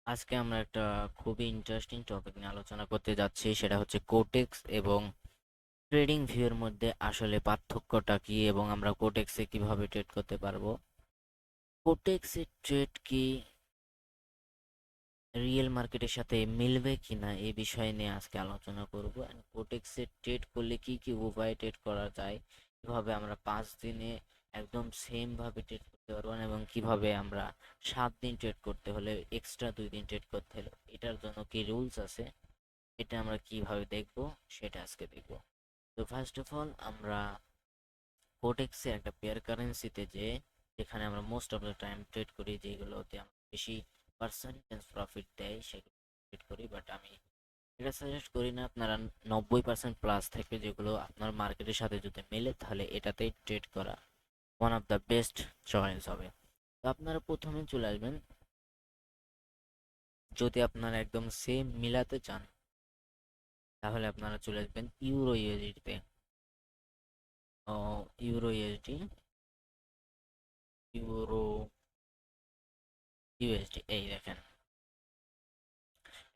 আজকে আমরা একটা খুবই ইন্টারেস্টিং টপিক নিয়ে আলোচনা করতে যাচ্ছি, সেটা হচ্ছে কোটেক্স এবং ট্রেডিং ভিউয়ের মধ্যে আসলে পার্থক্যটা কি এবং আমরা কোটেক্সে কিভাবে ট্রেড করতে পারবো। কোটেক্সের ট্রেড কি রিয়েল মার্কেটের সাথে মিলবে কিনা এই বিষয় নিয়ে আজকে আলোচনা করব। অ্যান্ড কোটেক্সের ট্রেড করলে কি কি উপায়ে ট্রেড করা যায়, কিভাবে আমরা 5 দিনে একদম সেম ভাবে ট্রেড করতে পারবো না, এবং কিভাবে আমরা 7 দিন ট্রেড করতে হলে এক্সট্রা 2 দিন ট্রেড করতে হলে এটার জন্য কি রুলস আছে, এটা আমরা কিভাবে দেখব সেটা আজকে দেখব। তো ফার্স্ট অফ অল আমরা কোটেক্সে একটা পেয়ার কারেন্সিতে যেখানে আমরা most of the time trade করি, যেগুলোতে আমরা বেশি পার্সেন্টেজ প্রফিট দেয় সেগুলো ট্রেড করি, বাট আমি এটা সাজেস্ট করি না। আপনারা 90% প্লাস থাকবে, যেগুলো আপনার মার্কেটের সাথে যদি মেলে তাহলে এটাতেই ট্রেড করা one of the best choice হবে। তো আপনারা প্রথমে চলে আসবেন, যদি আপনারা একদম সেম মিলাতে চান তাহলে আপনারা চলে আসবেন ইউরো ইউএসডিতে। ইউরো ইউএসডি, ইউরো ইউএসডি, এই দেখেন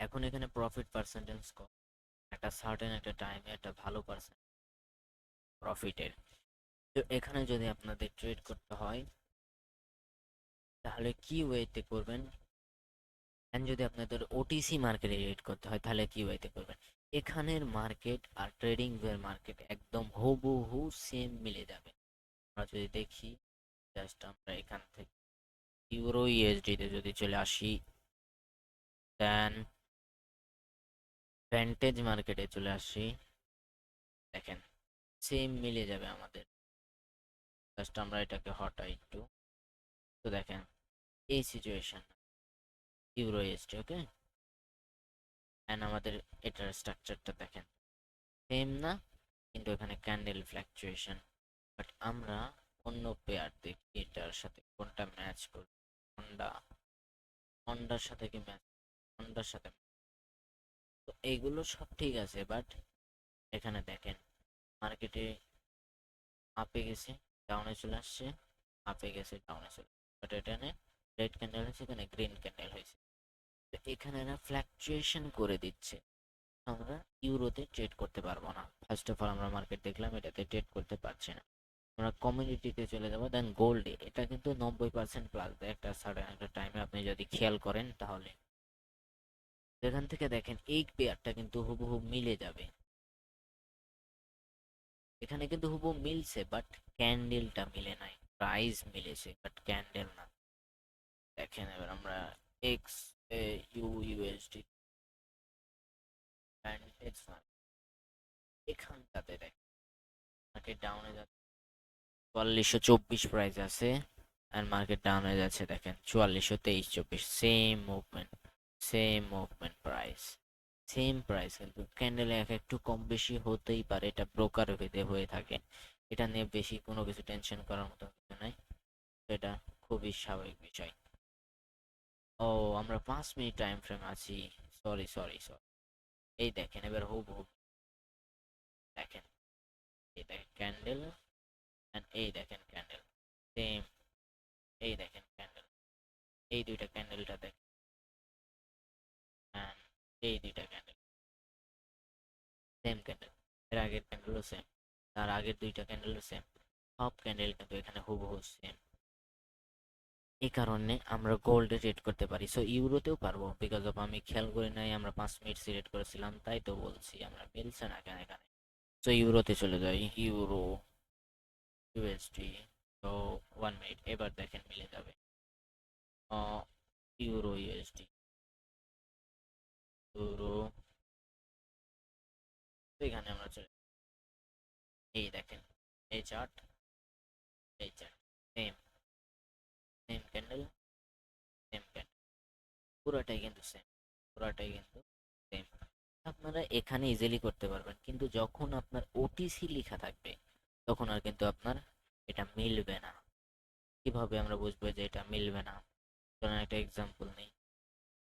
এখন এখানে প্রফিট পার্সেন্টেজ কম, একটা সার্টেন একটা টাইমে একটা ভালো পার্সেন্ট প্রফিটের। তো এখানে যদি আপনাদের ট্রেড করতে হয় তাহলে কি ওয়েতে করবেন, এন্ড যদি আপনাদের ওটিসি মার্কেটে ট্রেড করতে হয় তাহলে কি ওয়েতে করবেন। এখানের মার্কেট আর ট্রেডিং এর মার্কেট একদম হুবহু সেম মিলে যাবে। আমরা যদি দেখি, জাস্ট আমরা এখান থেকে ইউরো ইউএসডি তে যদি চলে আসি, দেন ভ্যান্টেজ মার্কেটে চলে আসি, দেখেন সেম মিলে যাবে আমাদের। জাস্ট আমরা এটাকে হটাই একটু, তো দেখেন এই সিচুয়েশন ইউরো এসটি, ওকে। এন্ড আমাদের এটার স্ট্রাকচারটা দেখেন সেম না, কিন্তু এখানে ক্যান্ডেল ফ্ল্যাকচুয়েশন। বাট আমরা অন্য পেয়ার দেখি এটার সাথে কোনটা ম্যাচ করবে। হন্ডা, হন্ডার সাথে কি ম্যাচ, হন্ডার সাথে। তো এইগুলো সব ঠিক আছে, বাট এখানে দেখেন মার্কেটে আপে গেছে, ডাউনে চলে আসছে, আপে গেছে, ডাউনে চলে, বাট এখানে রেড ক্যান্ডেল হয়েছে, এখানে গ্রিন ক্যান্ডেল হয়েছে। তো এখানে এরা ফ্ল্যাকচুয়েশন করে দিচ্ছে, আমরা ইউরোতে ট্রেড করতে পারবো না। ফার্স্ট অফ অল আমরা মার্কেট দেখলাম এটাতে ট্রেড করতে পারছি না। আমরা কমিউনিটিতে চলে যাবো, দেন গোল্ডে, এটা কিন্তু 90% প্লাস দেয় একটা সার্টেন একটা টাইমে, আপনি যদি খেয়াল করেন তাহলে এখান থেকে দেখেন এই পেয়ারটা কিন্তু হুবহু মিলে যাবে। এখানে কিন্তু হুবহু মিলছে, বাট ক্যান্ডেলটা মিলে নাই, প্রাইস মিলেছে বাট ক্যান্ডেল না। দেখেন এবার আমরা এক্স ইউএসডি অ্যান্ড এক্স এখানটাতে দেখেন মার্কেট ডাউনে যাচ্ছে, 4424 প্রাইস আছে, আর মার্কেট ডাউন হয়ে যাচ্ছে, দেখেন 4423-24, same movement price, same price, কিন্তু ক্যান্ডেলে এক একটু কম বেশি হতেই পারে, এটা ব্রোকার ভেদে হয়ে থাকে। এটা নিয়ে বেশি কোনো কিছু টেনশন করার মতো কিছু নাই, এটা খুবই স্বাভাবিক বিষয়। ও, আমরা 5 মিনিট টাইম ফ্রেম আছি, সরি। এই দেখেন এবার হুবহু দেখেন, এই দেখেন ক্যান্ডেল, এন্ড এই দেখেন ক্যান্ডেল সেম, এই দেখেন ক্যান্ডেল, এই দুইটা ক্যান্ডেলটা দেখেন, and এই দুইটা ক্যান্ডেল সেম ক্যান্ডেল, এর আগের ক্যান্ডেলও সেম, তার আগের দুইটা ক্যান্ডেলও সেম, সব ক্যান্ডেল কিন্তু এখানে হুবহু সেম। এই কারণে আমরা গোল্ডে ট্রেড করতে পারি, সো ইউরোতেও পারবো, বিকজ অফ আমি খেয়াল করি নাই, আমরা 5 মিনিট সিলেক্ট করেছিলাম, তাই তো বলছি আমরা মিলছে না কেন এখানে। সো ইউরোতে চলে যাই, ইউরো ইউএসডি, তো 1 মিনিট, এবার দেখেন মিলে যাবে। ইউরো ইউএসডি, ইউরো, তো এখানে আমরা চলে, এই দেখেন এই চার্ট, এই chart same, same candle, same candle, পুরোটাই কিন্তু সেম, পুরোটাই কিন্তু সেম। আপনারা এখানে ইজিলি করতে পারবেন, কিন্তু যখন আপনার ওটিসি লেখা থাকবে তখন আর কিন্তু আপনার এটা মিলবে না। কিভাবে আমরা বুঝবো যে এটা মিলবে না? ধরেন একটা এক্সাম্পল নেই,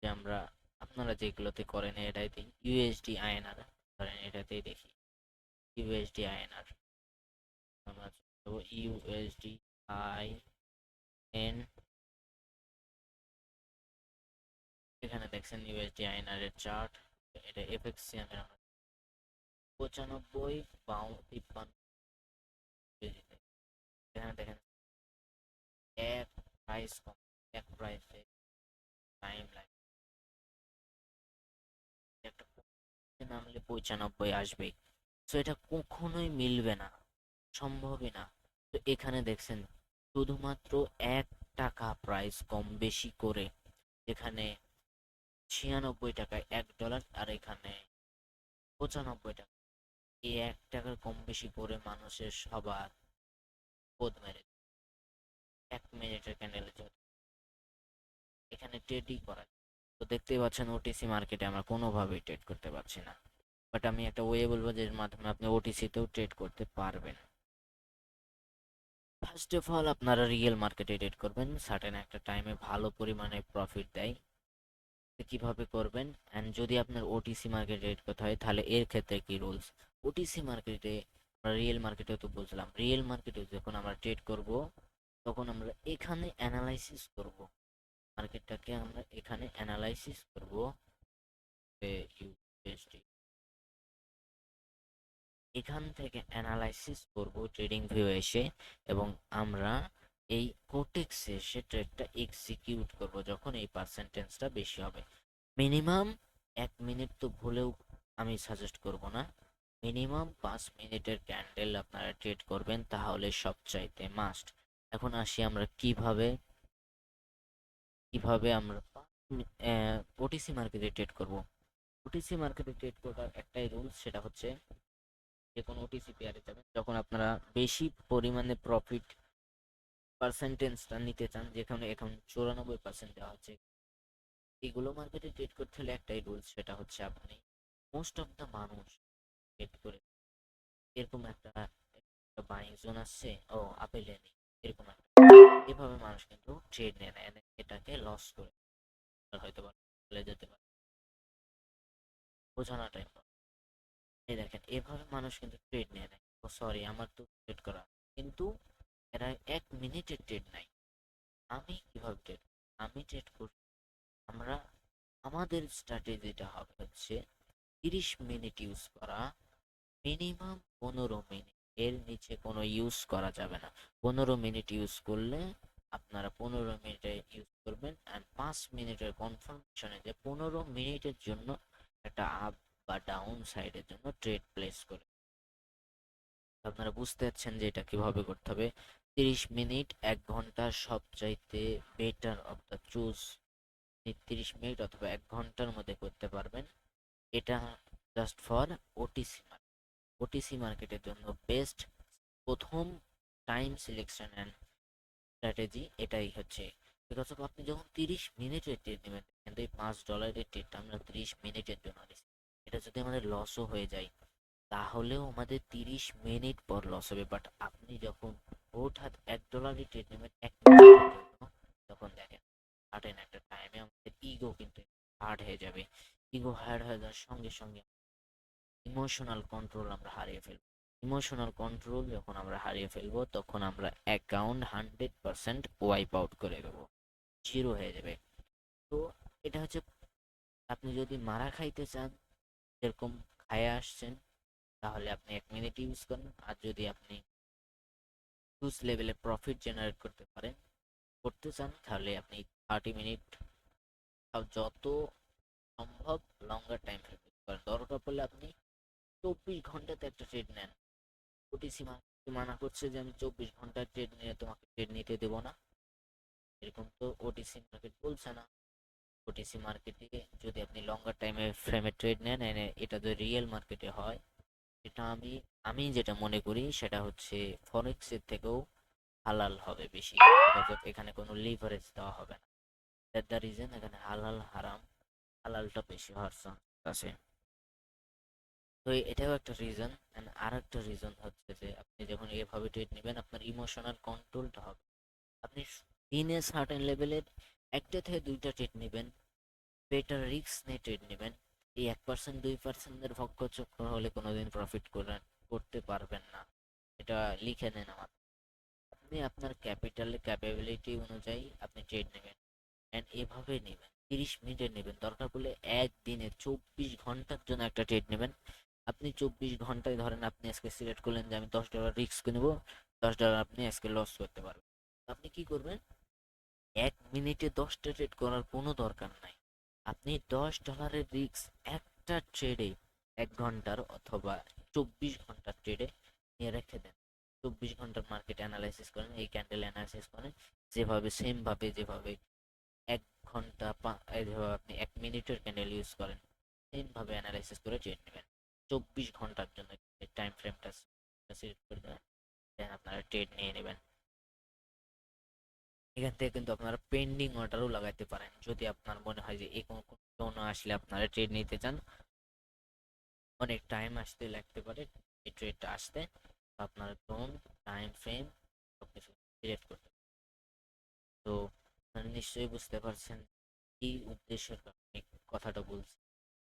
যে আমরা, আপনারা যেগুলোতে করেন এটাই দিই, ইউএসডি আইএনআর, ধরেন এটাতেই দেখি ইউএসডি আইএনআর, আমরা ইউএসডি আই এন, এখানে দেখছেন ইউএসডি আইএনআর এর চার্ট, এটা এফএক্সিএম এর 95 পাউন্ড 53 কেজিতে। এখানে দেখেন এক প্রাইস কম, এক প্রাইসে টাইম লাগে, একটা নামলে 95 আসবেই। তো এটা কখনোই মিলবে না, সম্ভবই না। তো এখানে দেখছেন শুধুমাত্র 1 টাকা প্রাইস কম বেশি করে, এখানে 96 টাকায় $1, আর এখানে 95 টাকা। এই 1 টাকার কম বেশি করে মানুষের সবার বোধ মেরে 1 মিনিটের ক্যান্ডেলের জন্য এখানে ট্রেডই করা যায়। তো দেখতেই পাচ্ছেন ওটিসি মার্কেটে আমরা কোনোভাবেই ট্রেড করতে পারছি না, বাট আমি একটা ওয়ে বলবো যের মাধ্যমে আপনি ওটিসিতেও ট্রেড করতে পারবেন। ফার্স্ট অফ অল আপনারা রিয়েল মার্কেটে ট্রেড করবেন, সার্টেন একটা টাইমে ভালো পরিমাণে প্রফিট দেয়। কিভাবে করবেন, অ্যান্ড যদি আপনার ওটিসি মার্কেটে ট্রেড করতে হয় তাহলে এর ক্ষেত্রে কি রুলস। ওটিসি মার্কেটে আমরা রিয়েল মার্কেটে তো বুঝলাম, রিয়েল মার্কেটে যখন আমরা ট্রেড করব তখন আমরা এখানে অ্যানালাইসিস করব, মার্কেটটাকে আমরা এখানে অ্যানালাইসিস করব ইউএসডি, এখান থেকে অ্যানালাইসিস করব ট্রেডিং ভিউ এসে, এবং আমরা এই কোটেক্সে এসে ট্রেডটা এক্সিকিউট করব যখন এই পার্সেন্টেজটা বেশি হবে। মিনিমাম 1 মিনিট তো ভুলেও আমি সাজেস্ট করব না, মিনিমাম 5 মিনিটের ক্যান্ডেল আপনারা ট্রেড করবেন, তাহলে সবচাইতে মাস্ট। এখন আসি আমরা কিভাবে কিভাবে আমরা ওটিসি মার্কেটে ট্রেড করব। ওটিসি মার্কেটে ট্রেড করার একটাই রুলস, সেটা হচ্ছে যে কোনো ওটিসি পেয়ারে যাবেন যখন আপনারা বেশি পরিমাণে প্রফিট পার্সেন্টেজটা নিতে চান, যেখানে এখন 94% দেওয়া হচ্ছে। এগুলো মার্কেটে ট্রেড করতে হলে একটাই রুলস, সেটা হচ্ছে আপনি মোস্ট অফ দ্য মানুষ ট্রেড করে এরকম একটা বাইং জোন আসছে, ও আপেলে নেই, এরকম একটা, এভাবে মানুষ কিন্তু ট্রেড নেয় না, এটাকে লস করে হয়তো চলে যেতে পারে, বোঝানো টাইম। এই দেখেন এভাবে মানুষ কিন্তু ট্রেড নেয় না, ও সরি আমার তো ট্রেড করা, কিন্তু এরা 1 মিনিটের ট্রেড নাই। আমি কিভাবে ট্রেড, আমি ট্রেড করি, আমরা আমাদের স্ট্র্যাটেজিটা হবে হচ্ছে 30 মিনিট ইউজ করা, মিনিমাম 15 মিনিট, এর নিচে কোনো ইউজ করা যাবে না। 15 মিনিট ইউজ করলে আপনারা 15 মিনিটে ইউজ করবেন, অ্যান্ড 5 মিনিটের কনফার্মেশনে যে 15 মিনিটের জন্য একটা আপ বা ডাউন সাইডের জন্য ট্রেড প্লেস করে। আপনারা বুঝতে পারছেন যে এটা কিভাবে করতে হবে। 30 মিনিট 1 ঘন্টা সবচাইতে better of the choose, 30 minute অথবা 1 ঘন্টার মধ্যে করতে পারবেন। এটা just for OTC market. OTC মার্কেটের জন্য বেস্ট প্রথম টাইম সিলেকশন অ্যান্ড স্ট্র্যাটেজি এটাই হচ্ছে, বিকজ অফ আপনি যখন 30 মিনিটের ট্রেড নেবেন, কিন্তু এই $5 ট্রেডটা আমরা 30 মিনিটের জন্য নিচ্ছি, এটা যদি আমাদের লসও হয়ে যায় তাহলেও আমাদের 30 মিনিট পর লস হবে। বাট আপনি যখন হঠাৎ $1 ট্রেড নেবেন 1 মিনিটের জন্য, তখন দেখেন সার্টেন একটা টাইমে আমাদের ইগো কিন্তু হার্ড হয়ে যাবে। ইগো হার্ড হয়ে যাওয়ার সঙ্গে সঙ্গে ইমোশনাল কন্ট্রোল আমরা হারিয়ে ফেলবো। ইমোশনাল কন্ট্রোল যখন আমরা হারিয়ে ফেলবো তখন আমরা অ্যাকাউন্ট 100% ওয়াইপ আউট করে দেবো, জিরো হয়ে যাবে। তো এটা হচ্ছে, আপনি যদি মারা খাইতে চান যেরকম খাইয়ে আসছেন, তাহলে আপনি 1 মিনিট ইউজ করেন, আর যদি আপনি হিউজ লেভেলে প্রফিট জেনারেট করতে চান তাহলে আপনি 30 মিনিট যত সম্ভব লঙ্গার টাইম ফ্রেম ইউজ করেন। দরকার পড়লে আপনি 24 ঘন্টাতে একটা ট্রেড নেন। ওটিসি মার্কেট মানা করছে যে আমি 24 ঘন্টার ট্রেড নিয়ে তোমাকে ট্রেড নিতে দেবো না, এরকম তো ওটিসি মার্কেট বলছে না। ওটিসি মার্কেটে যদি আপনি লঙ্গার টাইমে ফ্রেমে ট্রেড নেন, এটা যদি রিয়েল মার্কেটে হয়, এটা আমি আমি যেটা মনে করি সেটা হচ্ছে ফরেক্সের থেকেও হালাল হবে বেশি, বিকজ অফ এখানে কোনো লিভারেজ দেওয়া হবে না। দ্যাট দ্য রিজন এখানে হালাল হারাম, হালালটা বেশি হওয়ার চান্স আছে। তো এটাও একটা রিজন। এন্ড আর একটা রিজন হচ্ছে যে আপনি যখন এভাবে ট্রেড নেবেন আপনার ইমোশনাল কন্ট্রোলটা হবে। আপনি দিনে সার্টেন লেভেলের একটা থেকে দুইটা ট্রেড নেবেন, বেটার রিস্ক নিয়ে ট্রেড নেবেন। এই 1% 2%-এর ভক্কচক্র হলে কোনোদিন প্রফিট করতে পারবেন না, এটা লিখে নেন আমার। আপনি আপনার ক্যাপিটাল ক্যাপাবিলিটি অনুযায়ী আপনি ট্রেড নেবেন, এন্ড এভাবে নেবেন 30 মিনিটের নেবেন, দরকার পড়লে একদিনে 24 ঘন্টার জন্য একটা ট্রেড নেবেন। আপনি 24 ঘন্টায় ধরেন আপনি আজকে সিলেক্ট করলেন যে আমি $10 রিস্ক নেবো, $10 আপনি আজকে লস করতে পারবেন। আপনি কি করবেন? 1 মিনিটে 10টা ট্রেড করার কোনো দরকার নাই। আপনি $10 রিস্ক একটা ট্রেডে 1 ঘন্টার অথবা 24 ঘন্টার ট্রেডে নিয়ে রেখে দেন। 24 ঘন্টার মার্কেট অ্যানালাইসিস করেন, এই ক্যান্ডেল অ্যানালাইসিস করেন, যেভাবে সেম ভাবে যেভাবে 1 ঘন্টা যেভাবে আপনি 1 মিনিটের ক্যান্ডেল ইউজ করেন, সেম ভাবে অ্যানালাইসিস করে ট্রেড নেবেন। 24 ঘন্টার জন্য টাইম ফ্রেমটা সিলেক্ট করে দেবেন, দেন আপনারা ট্রেড নিয়ে নেবেন। এখান থেকে কিন্তু আপনারা পেন্ডিং অর্ডারও লাগাইতে পারেন, যদি আপনার মনে হয় যে এই কোনো আসলে আপনারা ট্রেড নিতে চান, অনেক টাইম আসতে লাগতে পারে এই ট্রেডটা আসতে, আপনার টোন, টাইম ফ্রেম সবকিছু সিলেক্ট করতে। তো আপনারা নিশ্চয়ই বুঝতে পারছেন কি উদ্দেশ্যের কারণে কথাটা বলছি।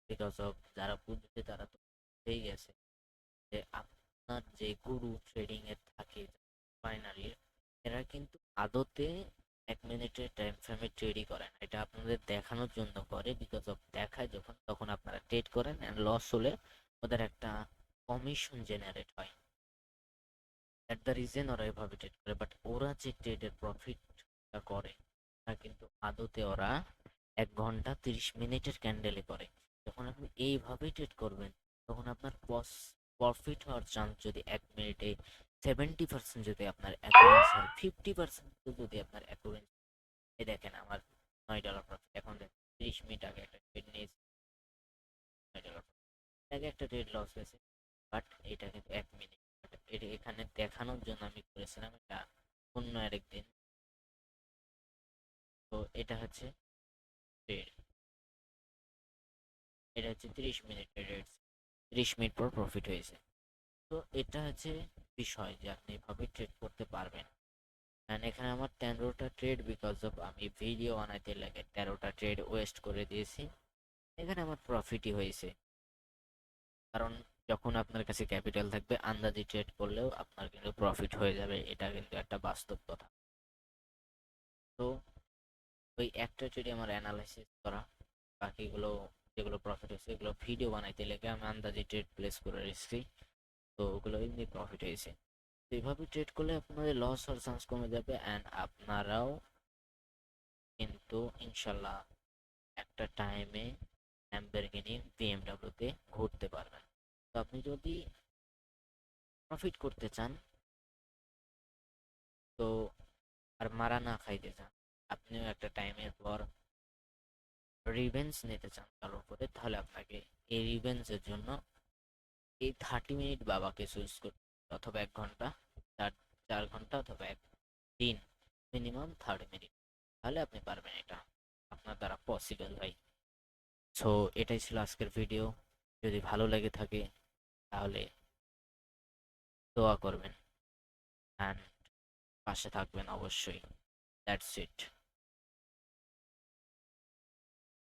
বিকজ অফ যারা বুঝবে তারা তো বুঝতেই গেছে যে আপনার যে গুরু ট্রেডিং এ থাকে ফাইনালি, এরা কিন্তু আদতে 1 মিনিটের টাইম ফ্রেমে ট্রেডই করে না, এটা আপনাদের দেখানোর জন্য করে। বিকজ অফ দেখায় যখন, তখন আপনারা ট্রেড করেন অ্যান্ড লস হলে ওদের একটা কমিশন জেনারেট হয়, দ্যাট দ্য রিজন ওরা এভাবে ট্রেড করে। বাট ওরা যে ট্রেডের প্রফিটটা করে তা কিন্তু আদতে ওরা 1 ঘন্টা 30 মিনিটের ক্যান্ডেলে করে। যখন আপনি এইভাবে ট্রেড করবেন তখন আপনার প্রফিট হওয়ার চান্স যদি 1 মিনিটে 70% যদি আপনার অ্যাকুরেন্স হয়, 50% যদি আপনার অ্যাকুরেন্স, এই দেখেন আমার $9 প্রফিট। এখন দেখেন 30 মিনিট আগে একটা ট্রেড নিয়েছি, $9 আগে একটা ট্রেড লস হয়েছে, বাট এটা কিন্তু 1 মিনিট। এটা এখানে দেখানোর জন্য আমি করেছিলাম, এটা অন্য আরেকদিন। তো এটা হচ্ছে ট্রেড, এটা হচ্ছে 30 মিনিটের রেট, 30 মিনিট পর প্রফিট হয়েছে। তো এটা হচ্ছে বিষয় যে আপনি এভাবে ট্রেড করতে পারবেন। এন্ড এখানে আমার 13টা ট্রেড, বিকজ অফ আমি ভিডিও বানাইতে লাগে 13টা ট্রেড ওয়েস্ট করে দিয়েছি, এখানে আমার প্রফিটই হয়েছে। কারণ যখন আপনার কাছে ক্যাপিটাল থাকবে আন্দাজি ট্রেড করলেও আপনার কিন্তু প্রফিট হয়ে যাবে, এটা কিন্তু একটা বাস্তব কথা। তো ওই একটা ট্রেডে আমার অ্যানালাইসিস করা, বাকিগুলো যেগুলো প্রফিট হয়েছে এগুলো ভিডিও বানাইতে লেগে আমি আন্দাজে ট্রেড প্লেস করে রেখেছি, তো ওগুলো এমনি প্রফিট হয়েছে। তো এইভাবে ট্রেড করলে আপনাদের লস হওয়ার চান্স কমে যাবে অ্যান্ড আপনারাও কিন্তু ইনশাল্লাহ একটা টাইমে ল্যাম্বরগিনি বিএমডাব্লিউতে ঘুরতে পারবেন। তো আপনি যদি প্রফিট করতে চান, তো আর মারা না খাইতে চান, আপনিও একটা টাইমের পর রিভেঞ্জ নিতে চান কারোর উপরে, তাহলে আপনাকে এই রিভেঞ্জের জন্য এই 30 মিনিট বাবাকে চুজ করতে, অথবা 1 ঘন্টা, 4 ঘন্টা অথবা একদিন, মিনিমাম 30 মিনিট, তাহলে আপনি পারবেন, এটা আপনার দ্বারা পসিবল ভাই। সো এটাই ছিল আজকের ভিডিও, যদি ভালো লেগে থাকে তাহলে দোয়া করবেন অ্যান্ড পাশে থাকবেন অবশ্যই। That's it.